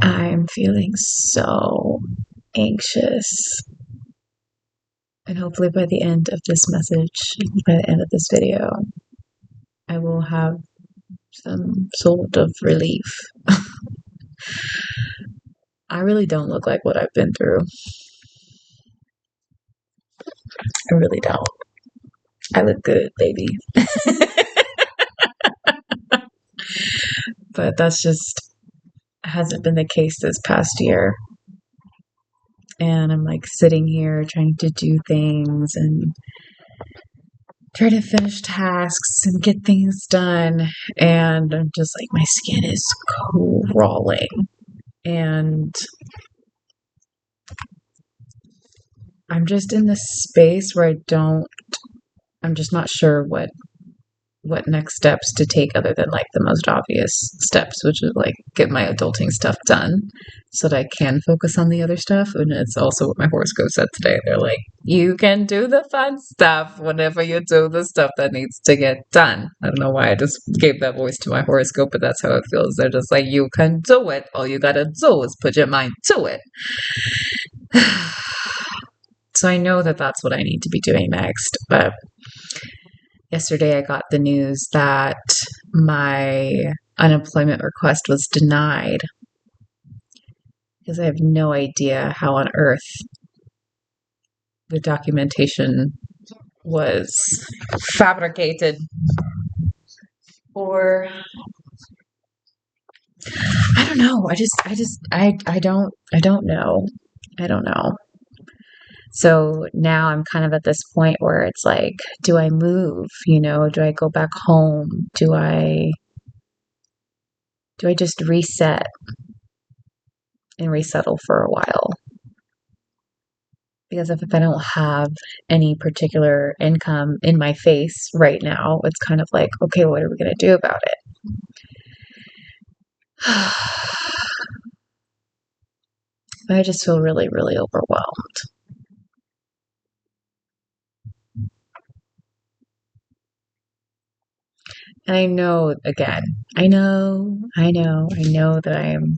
I'm feeling so anxious. And hopefully by the end of this message, by the end of this video, I will have some sort of relief. I really don't look like what I've been through. I really don't. I look good, baby. But that's just hasn't been the case this past year. And I'm like sitting here trying to do things and try to finish tasks and get things done. And I'm just like, my skin is crawling. And I'm just in this space where I'm just not sure what next steps to take other than like the most obvious steps, which is like get my adulting stuff done so that I can focus on the other stuff. And it's also what my horoscope said today. They're like, you can do the fun stuff whenever you do the stuff that needs to get done. I don't know why I just gave that voice to my horoscope, but that's how it feels. They're just like, you can do it. All you gotta do is put your mind to it. So I know that that's what I need to be doing next, but yesterday I got the news that my unemployment request was denied because I have no idea how on earth the documentation was fabricated, or I don't know. I don't know. I don't know. So now I'm kind of at this point where it's like, do I move? Do I go back home? Do I just reset and resettle for a while? Because if I don't have any particular income in my face right now, it's kind of like, okay, what are we going to do about it? I just feel really, really overwhelmed. And I know, again, I know that I am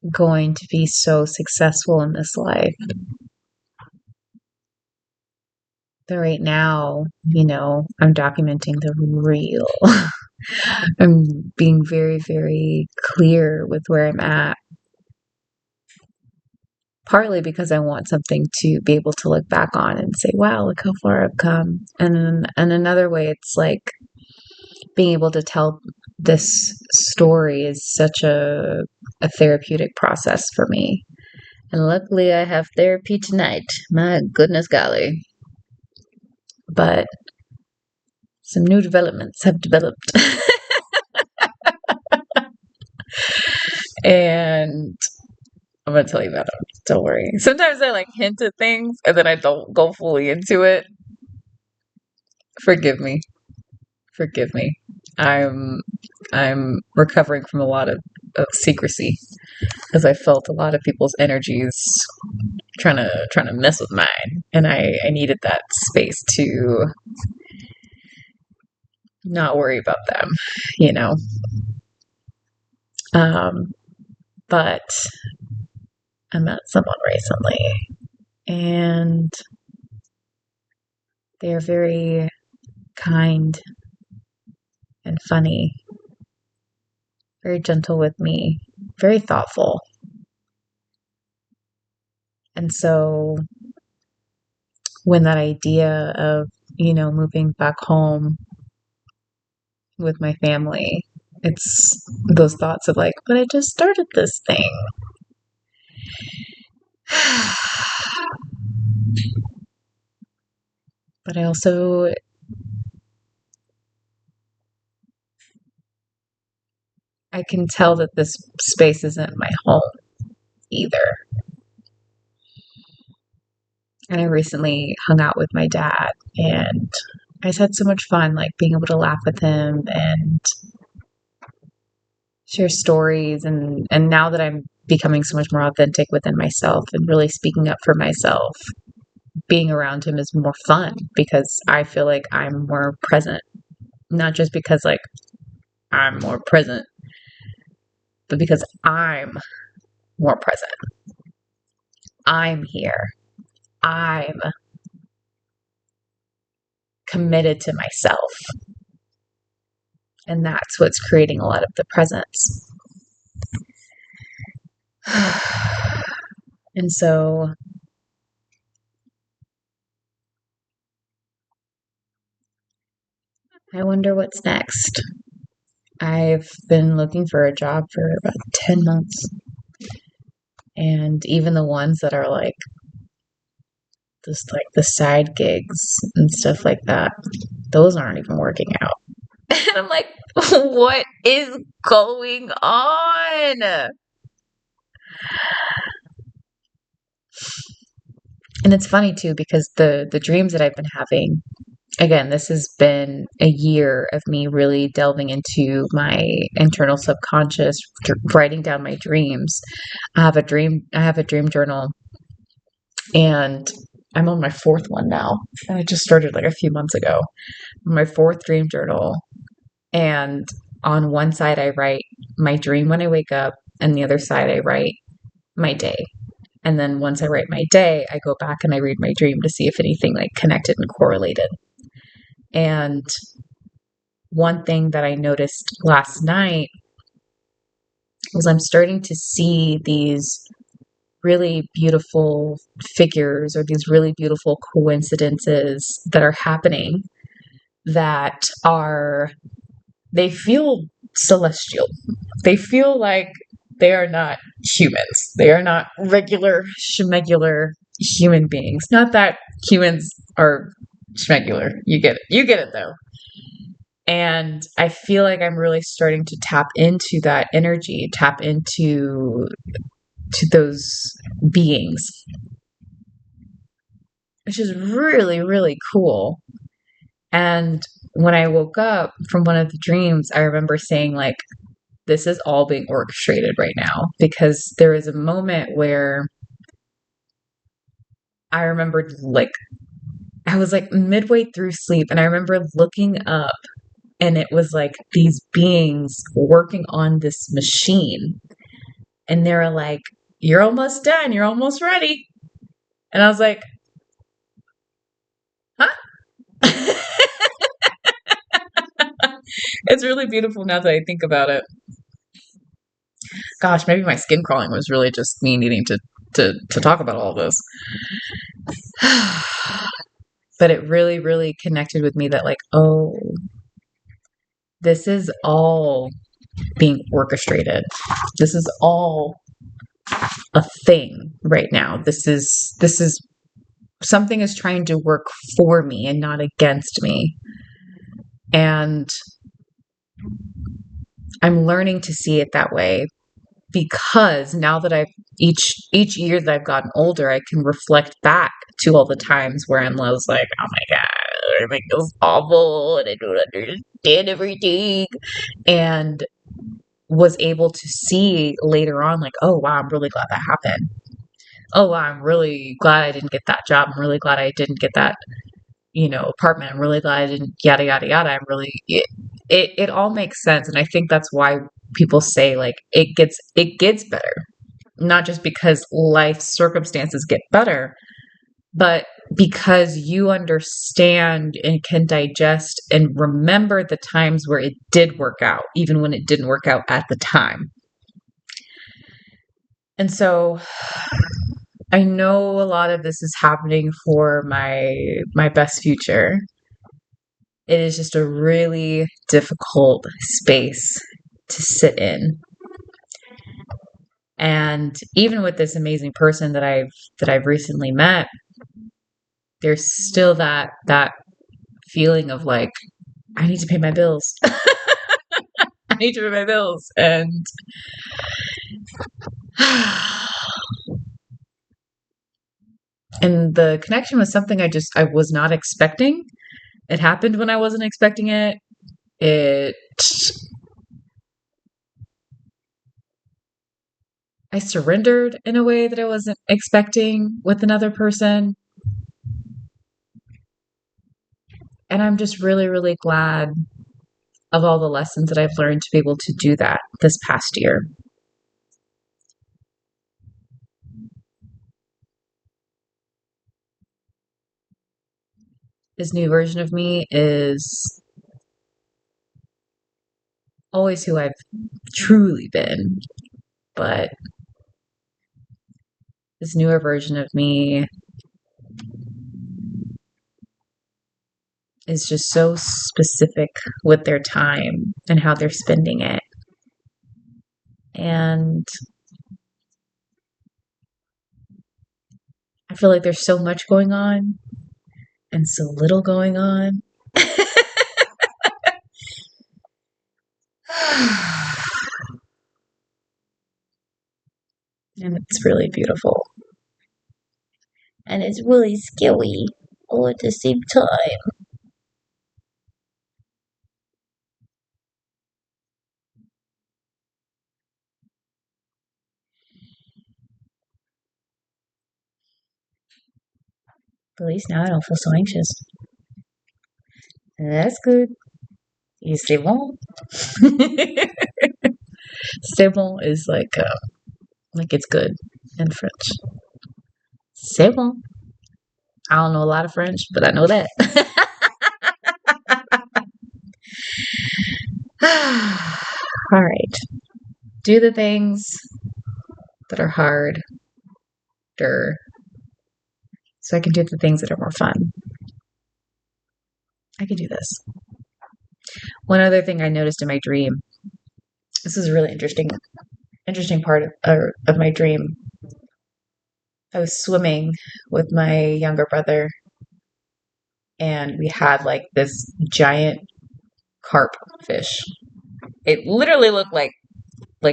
going to be so successful in this life. But right now, I'm documenting the real. I'm being very, very clear with where I'm at. Partly because I want something to be able to look back on and say, wow, look how far I've come. And another way, it's like being able to tell this story is such a therapeutic process for me. And luckily I have therapy tonight. My goodness golly. But some new developments have developed. And I'm going to tell you about them. Don't worry. Sometimes I like hint at things and then I don't go fully into it. Forgive me. Forgive me. I'm recovering from a lot of secrecy because I felt a lot of people's energies trying to mess with mine, and I needed that space to not worry about them, you know. But I met someone recently, and they are very kind and funny, very gentle with me, very thoughtful. And so when that idea of, moving back home with my family, it's those thoughts of like, but I just started this thing. But I also I can tell that this space isn't my home either. And I recently hung out with my dad, and I just had so much fun, like being able to laugh with him and share stories. And now that I'm becoming so much more authentic within myself and really speaking up for myself, being around him is more fun because I feel like I'm more present. Not just because like I'm more present, but because I'm more present. I'm here. I'm committed to myself. And that's what's creating a lot of the presence. And so I wonder what's next. I've been looking for a job for about 10 months. And even the ones that are like just like the side gigs and stuff like that, those aren't even working out. And I'm like, what is going on? And it's funny too because the dreams that I've been having, again, this has been a year of me really delving into my internal subconscious, writing down my dreams. I have a dream journal, and I'm on my fourth one now. And I just started like a few months ago. My fourth dream journal. And on one side I write my dream when I wake up, and the other side I write my day. And then once I write my day, I go back and I read my dream to see if anything like connected and correlated. And one thing that I noticed last night was I'm starting to see these really beautiful figures or these really beautiful coincidences that are happening that are, they feel celestial. They feel like they are not humans. They are not regular, schmegular human beings. Not that humans are schmegular. You get it. You get it though. And I feel like I'm really starting to tap into that energy, tap into to those beings, which is really, really cool. And when I woke up from one of the dreams, I remember saying, like, this is all being orchestrated right now because there is a moment where I remembered, like, I was like midway through sleep and I remember looking up and it was like these beings working on this machine. And they were like, you're almost done. You're almost ready. And I was like, huh? It's really beautiful now that I think about it. Gosh, maybe my skin crawling was really just me needing to talk about all this. But it really, really connected with me that, like, oh, this is all being orchestrated. This is all a thing right now. This is something is trying to work for me and not against me. And I'm learning to see it that way because now that I've each year that I've gotten older, I can reflect back to all the times where I was like, oh my god, everything is awful and I don't understand everything. And was able to see later on, like, oh wow, I'm really glad that happened. Oh wow, I'm really glad I didn't get that job. I'm really glad I didn't get that, apartment. I'm really glad I didn't yada yada yada. I'm really it all makes sense. And I think that's why people say like it gets better. Not just because life circumstances get better, but because you understand and can digest and remember the times where it did work out, even when it didn't work out at the time. And so I know a lot of this is happening for my best future. It is just a really difficult space to sit in. And even with this amazing person that I've recently met, there's still that feeling of like, I need to pay my bills. I need to pay my bills. And and the connection was something I was not expecting. It happened when I wasn't expecting it. It I surrendered in a way that I wasn't expecting with another person. And I'm just really, really glad of all the lessons that I've learned to be able to do that this past year. this new version of me is always who I've truly been, but this newer version of me is just so specific with their time and how they're spending it. And I feel like there's so much going on and so little going on. And it's really beautiful. And it's really scary all at the same time. But at least now I don't feel so anxious. And that's good. You c'est bon? C'est bon is like it's good in French. C'est bon. I don't know a lot of French, but I know that. All right. Do the things that are harder so I can do the things that are more fun. I can do this. One other thing I noticed in my dream. This is a really interesting part of my dream. I was swimming with my younger brother, and we had like this giant carp fish. It literally looked like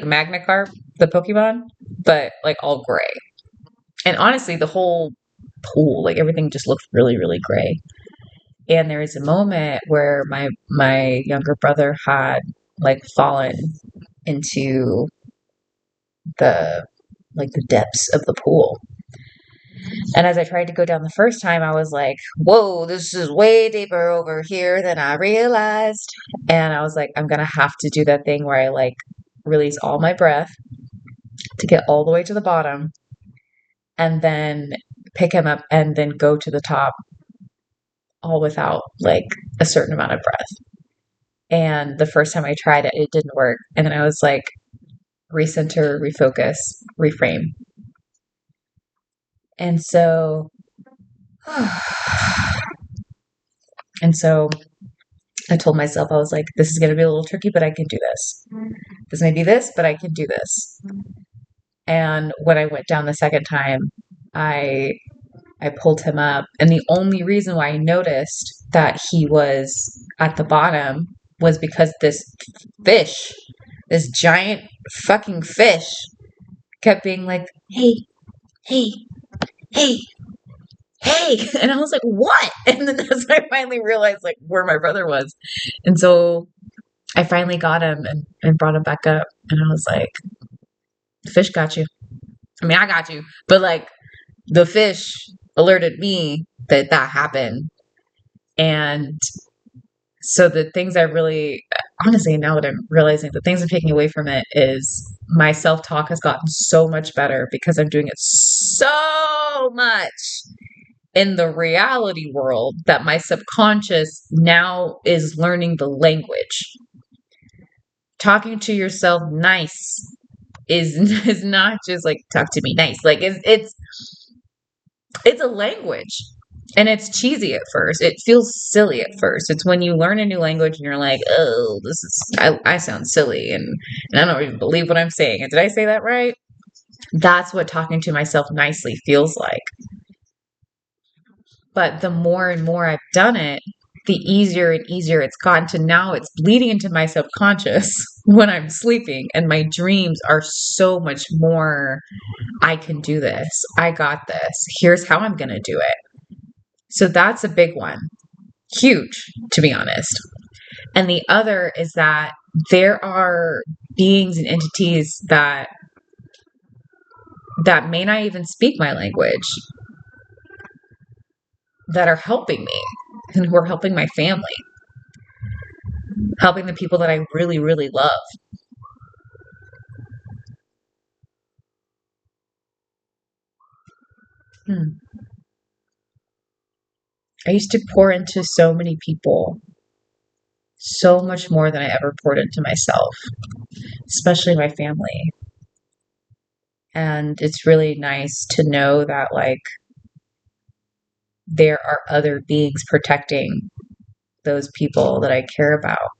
Magna Carp, the Pokemon, but like all gray. And honestly, the whole pool, like everything just looked really, really gray. And there was a moment where my younger brother had like fallen into the the depths of the pool. And as I tried to go down the first time, I was like, whoa, this is way deeper over here than I realized. And I was like, I'm going to have to do that thing where I like release all my breath to get all the way to the bottom and then pick him up and then go to the top all without like a certain amount of breath. And the first time I tried it, it didn't work. And then I was like, recenter, refocus, reframe. And so, and so I told myself, I was like, this is going to be a little tricky, but I can do this. This may be this, but I can do this. And when I went down the second time, I I pulled him up, and the only reason why I noticed that he was at the bottom was because this fish, this giant fucking fish, kept being like, "Hey, hey, hey, hey," and I was like, "What?" And then that's when I finally realized like where my brother was, and so I finally got him and brought him back up, and I was like, "The fish got you. I mean, I got you, but like." The fish alerted me that that happened. And so the things I really, honestly, now that I'm realizing the things I'm taking away from it is my self talk has gotten so much better because I'm doing it so much in the reality world that my subconscious now is learning the language. Talking to yourself nice is not just like talk to me nice. Like it's a language. And it's cheesy at first. It feels silly at first. It's when you learn a new language and you're like, oh, I sound silly and I don't even believe what I'm saying. And did I say that right? That's what talking to myself nicely feels like. But the more and more I've done it, the easier and easier it's gotten to now it's bleeding into my subconscious when I'm sleeping. And my dreams are so much more, I can do this. I got this. Here's how I'm going to do it. So that's a big one. Huge, to be honest. And the other is that there are beings and entities that may not even speak my language that are helping me and who are helping my family, helping the people that I really, really love. I used to pour into so many people, so much more than I ever poured into myself, especially my family. And it's really nice to know that, like, there are other beings protecting those people that I care about,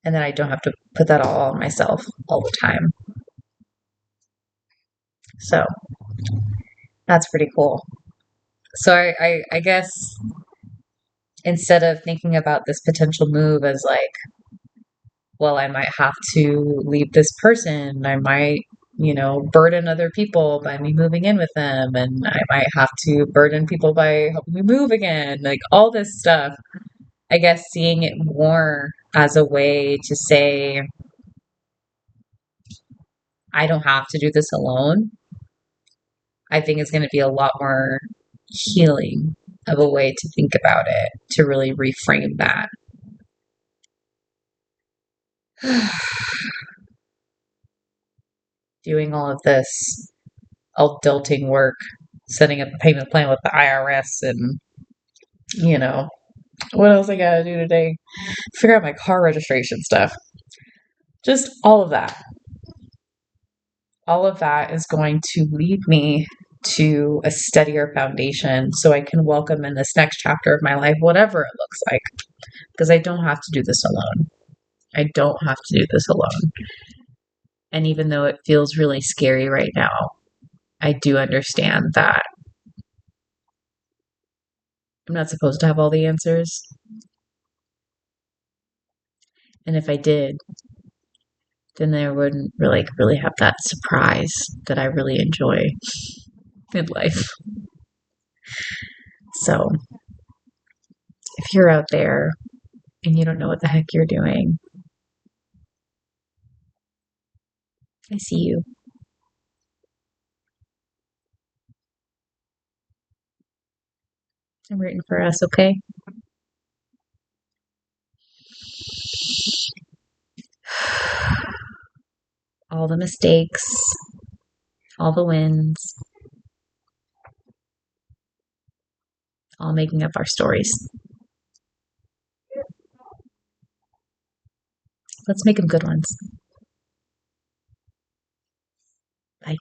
and that I don't have to put that all on myself all the time. So that's pretty cool. So I guess instead of thinking about this potential move as like, well, I might have to leave this person, I might, burden other people by me moving in with them, and I might have to burden people by helping me move again, like all this stuff. I guess seeing it more as a way to say, I don't have to do this alone, I think is going to be a lot more healing of a way to think about it, to really reframe that. Doing all of this adulting work, setting up a payment plan with the IRS, and, you know, what else I gotta do today? Figure out my car registration stuff. Just all of that. All of that is going to lead me to a steadier foundation so I can welcome in this next chapter of my life, whatever it looks like, because I don't have to do this alone. I don't have to do this alone. And even though it feels really scary right now, I do understand that I'm not supposed to have all the answers. And if I did, then there wouldn't really have that surprise that I really enjoy in life. So if you're out there and you don't know what the heck you're doing, I see you. I'm rooting for us, okay? All the mistakes, all the wins, all making up our stories. Let's make them good ones. Bye.